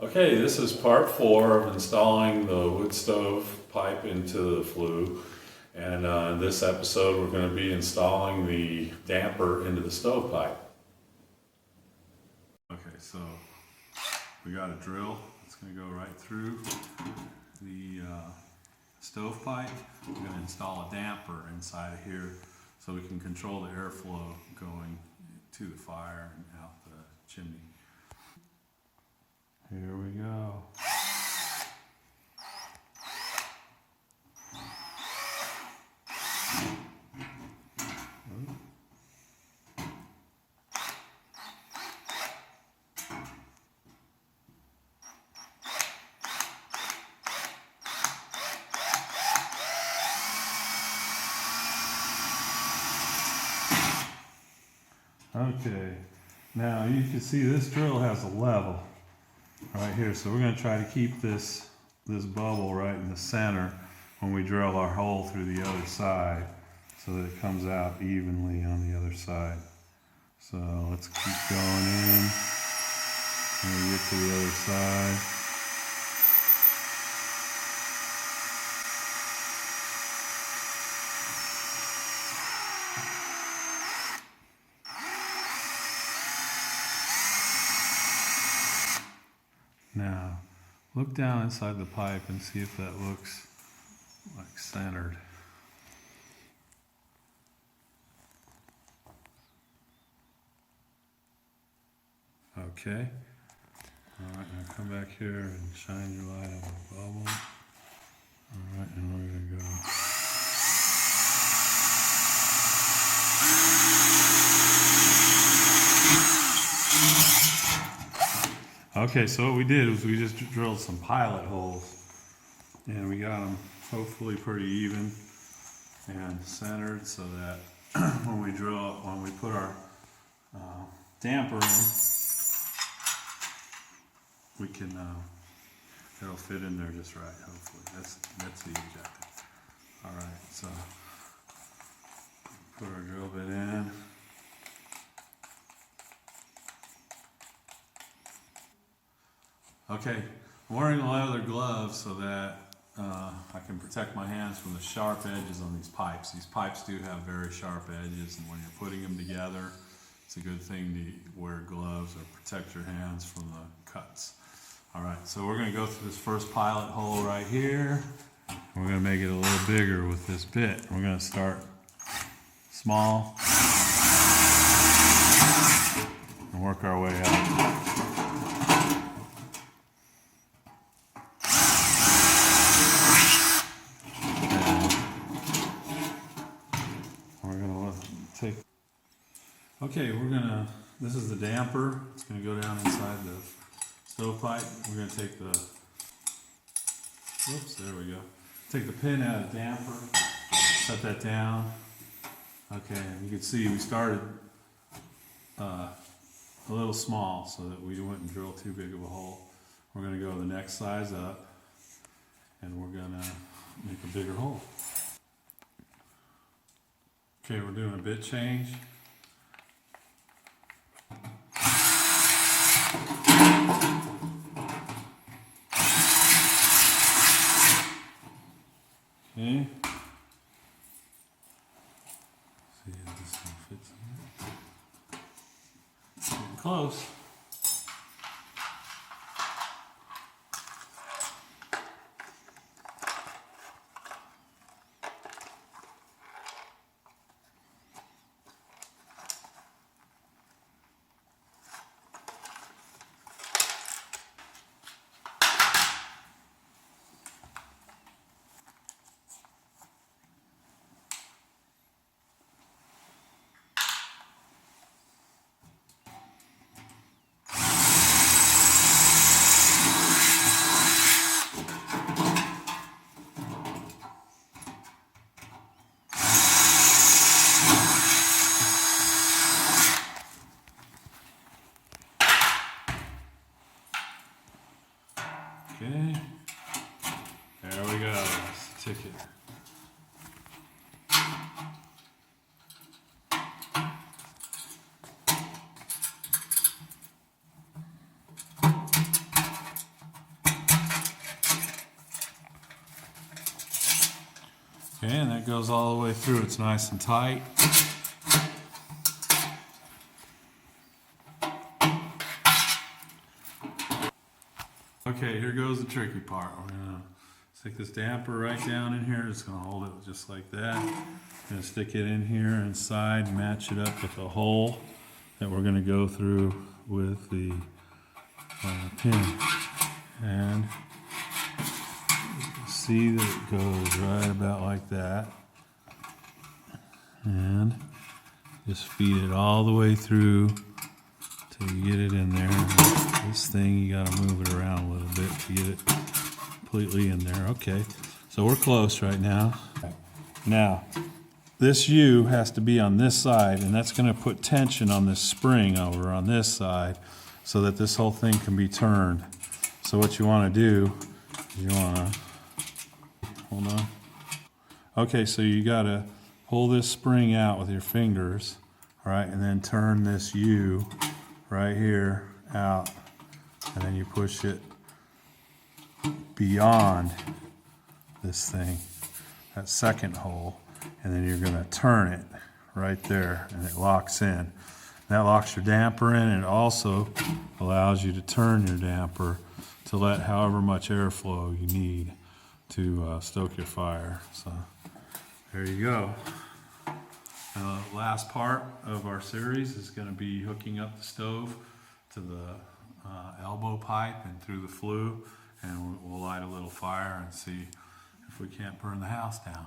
Okay, this is part 4 of installing the wood stove pipe into the flue. And in this episode, we're going to be installing the damper into the stovepipe. Okay, so we got a drill. It's going to go right through the stovepipe. We're going to install a damper inside of here so we can control the airflow going to the fire and out the chimney. Here we go. Okay, now you can see this drill has a level right here, so we're going to try to keep this bubble right in the center when we drill our hole through the other side so that it comes out evenly on the other side. So let's keep going in when we get to the other side. Now, look down inside the pipe and see if that looks like centered. Okay. Alright, now come back here and shine your light on the bubble. Alright, and we're going to go. Okay, so what we did was we just drilled some pilot holes and we got them hopefully pretty even and centered so that when we put our damper in, we can, it'll fit in there just right, hopefully. That's the objective. Alright, so put our drill bit in. Okay, I'm wearing leather gloves so that I can protect my hands from the sharp edges on these pipes. These pipes do have very sharp edges, and when you're putting them together, it's a good thing to wear gloves or protect your hands from the cuts. Alright, so we're going to go through this first pilot hole right here. We're going to make it a little bigger with this bit. We're going to start small and work our way up. Okay, this is the damper. It's going to go down inside the stovepipe. We're going to take there we go. Take the pin out of the damper, set that down. Okay, and you can see we started a little small so that we wouldn't drill too big of a hole. We're going to go the next size up and we're going to make a bigger hole. Okay, we're doing a bit change. Okay. See if this one fits in there. Getting close. Okay, there we go, that's the ticket. Okay, and that goes all the way through. It's nice and tight. Okay, here goes the tricky part. We're gonna stick this damper right down in here. It's gonna hold it just like that. Gonna stick it in here inside, match it up with a hole that we're gonna go through with the pin. And you can see that it goes right about like that. And just feed it all the way through till you get it in there. This thing, you gotta move it around a little bit to get it completely in there. Okay, so we're close right now. Now, this U has to be on this side, and that's gonna put tension on this spring over on this side so that this whole thing can be turned. So what you wanna do, is you wanna, hold on. Okay, so you gotta pull this spring out with your fingers, all right, and then turn this U right here out, and then you push it beyond this thing, that second hole, and then you're gonna turn it right there, and it locks in. That locks your damper in, and it also allows you to turn your damper to let however much airflow you need to stoke your fire. So there you go. The last part of our series is going to be hooking up the stove to the elbow pipe and through the flue, and we'll light a little fire and see if we can't burn the house down.